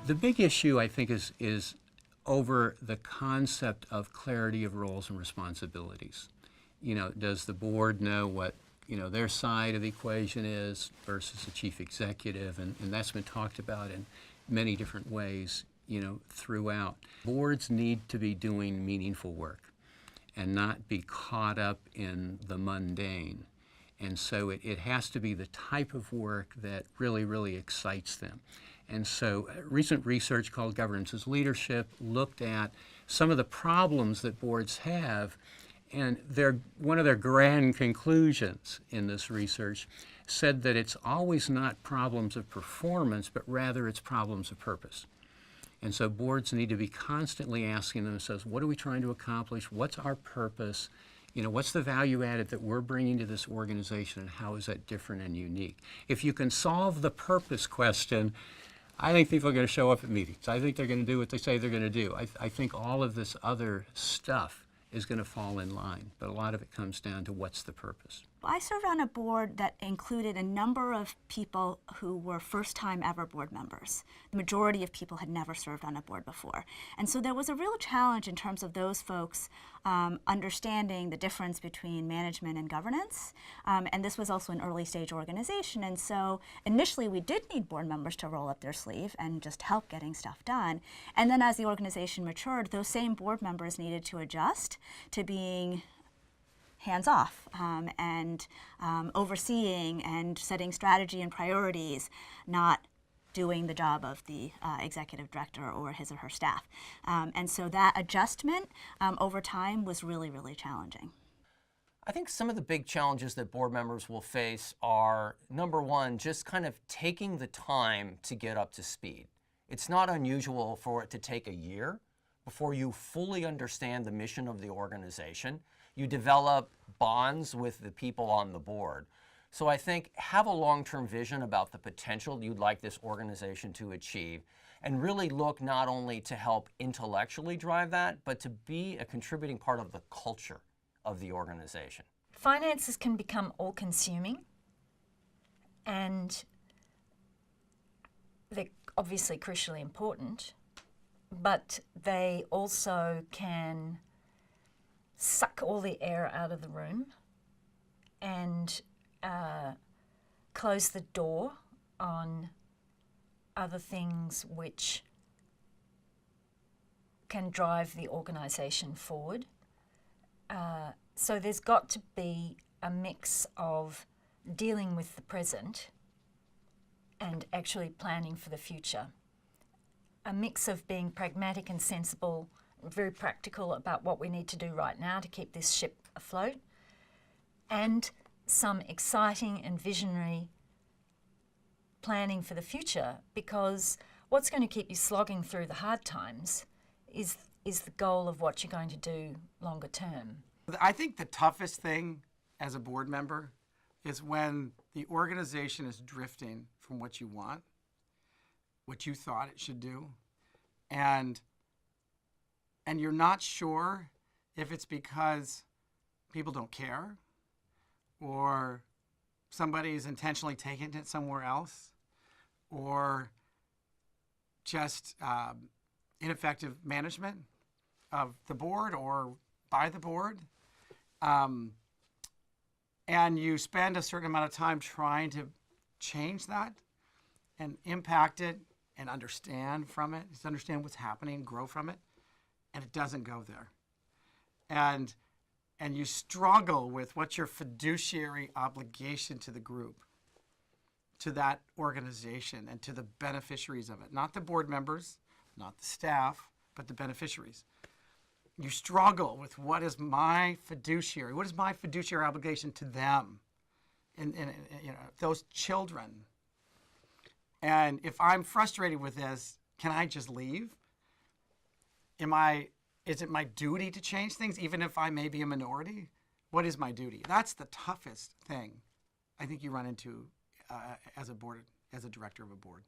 The big issue, I think, is over the concept of clarity of roles and responsibilities. Does the board know what, their side of the equation is versus the chief executive? And that's been talked about in many different ways, throughout. Boards need to be doing meaningful work and not be caught up in the mundane. And so it has to be the type of work that really, really excites them. And so recent research called Governance as Leadership looked at some of the problems that boards have, and one of their grand conclusions in this research said that it's always not problems of performance, but rather it's problems of purpose. And so boards need to be constantly asking themselves, what are we trying to accomplish? What's our purpose? What's the value added that we're bringing to this organization, and how is that different and unique? If you can solve the purpose question, I think people are going to show up at meetings. I think they're going to do what they say they're going to do. I think all of this other stuff is going to fall in line, but a lot of it comes down to what's the purpose. I served on a board that included a number of people who were first-time ever board members. The majority of people had never served on a board before. And so there was a real challenge in terms of those folks understanding the difference between management and governance. And this was also an early-stage organization. And so initially we did need board members to roll up their sleeve and just help getting stuff done. And then as the organization matured, those same board members needed to adjust to being hands-off and overseeing and setting strategy and priorities, not doing the job of the executive director or his or her staff. And so that adjustment over time was really, really challenging. I think some of the big challenges that board members will face are, number one, just kind of taking the time to get up to speed. It's not unusual for it to take a year before you fully understand the mission of the organization. You develop bonds with the people on the board. So I think have a long-term vision about the potential you'd like this organization to achieve, and really look not only to help intellectually drive that, but to be a contributing part of the culture of the organization. Finances can become all-consuming, and they're obviously crucially important, but they also can suck all the air out of the room and close the door on other things which can drive the organisation forward. So there's got to be a mix of dealing with the present and actually planning for the future. A mix of being pragmatic and sensible, very practical about what we need to do right now to keep this ship afloat, and some exciting and visionary planning for the future, because what's going to keep you slogging through the hard times is the goal of what you're going to do longer term. I think the toughest thing as a board member is when the organization is drifting from what you want, what you thought it should do, and you're not sure if it's because people don't care or somebody's intentionally taking it somewhere else, or just ineffective management of the board or by the board. And you spend a certain amount of time trying to change that and impact it and understand from it, just understand what's happening, grow from it, and it doesn't go there. And you struggle with what's your fiduciary obligation to the group, to that organization, and to the beneficiaries of it. Not the board members, not the staff, but the beneficiaries. You struggle with what is my fiduciary obligation to them, and those children. And if I'm frustrated with this, can I just leave? Is it my duty to change things, even if I may be a minority? What is my duty? That's the toughest thing I think you run into as a director of a board.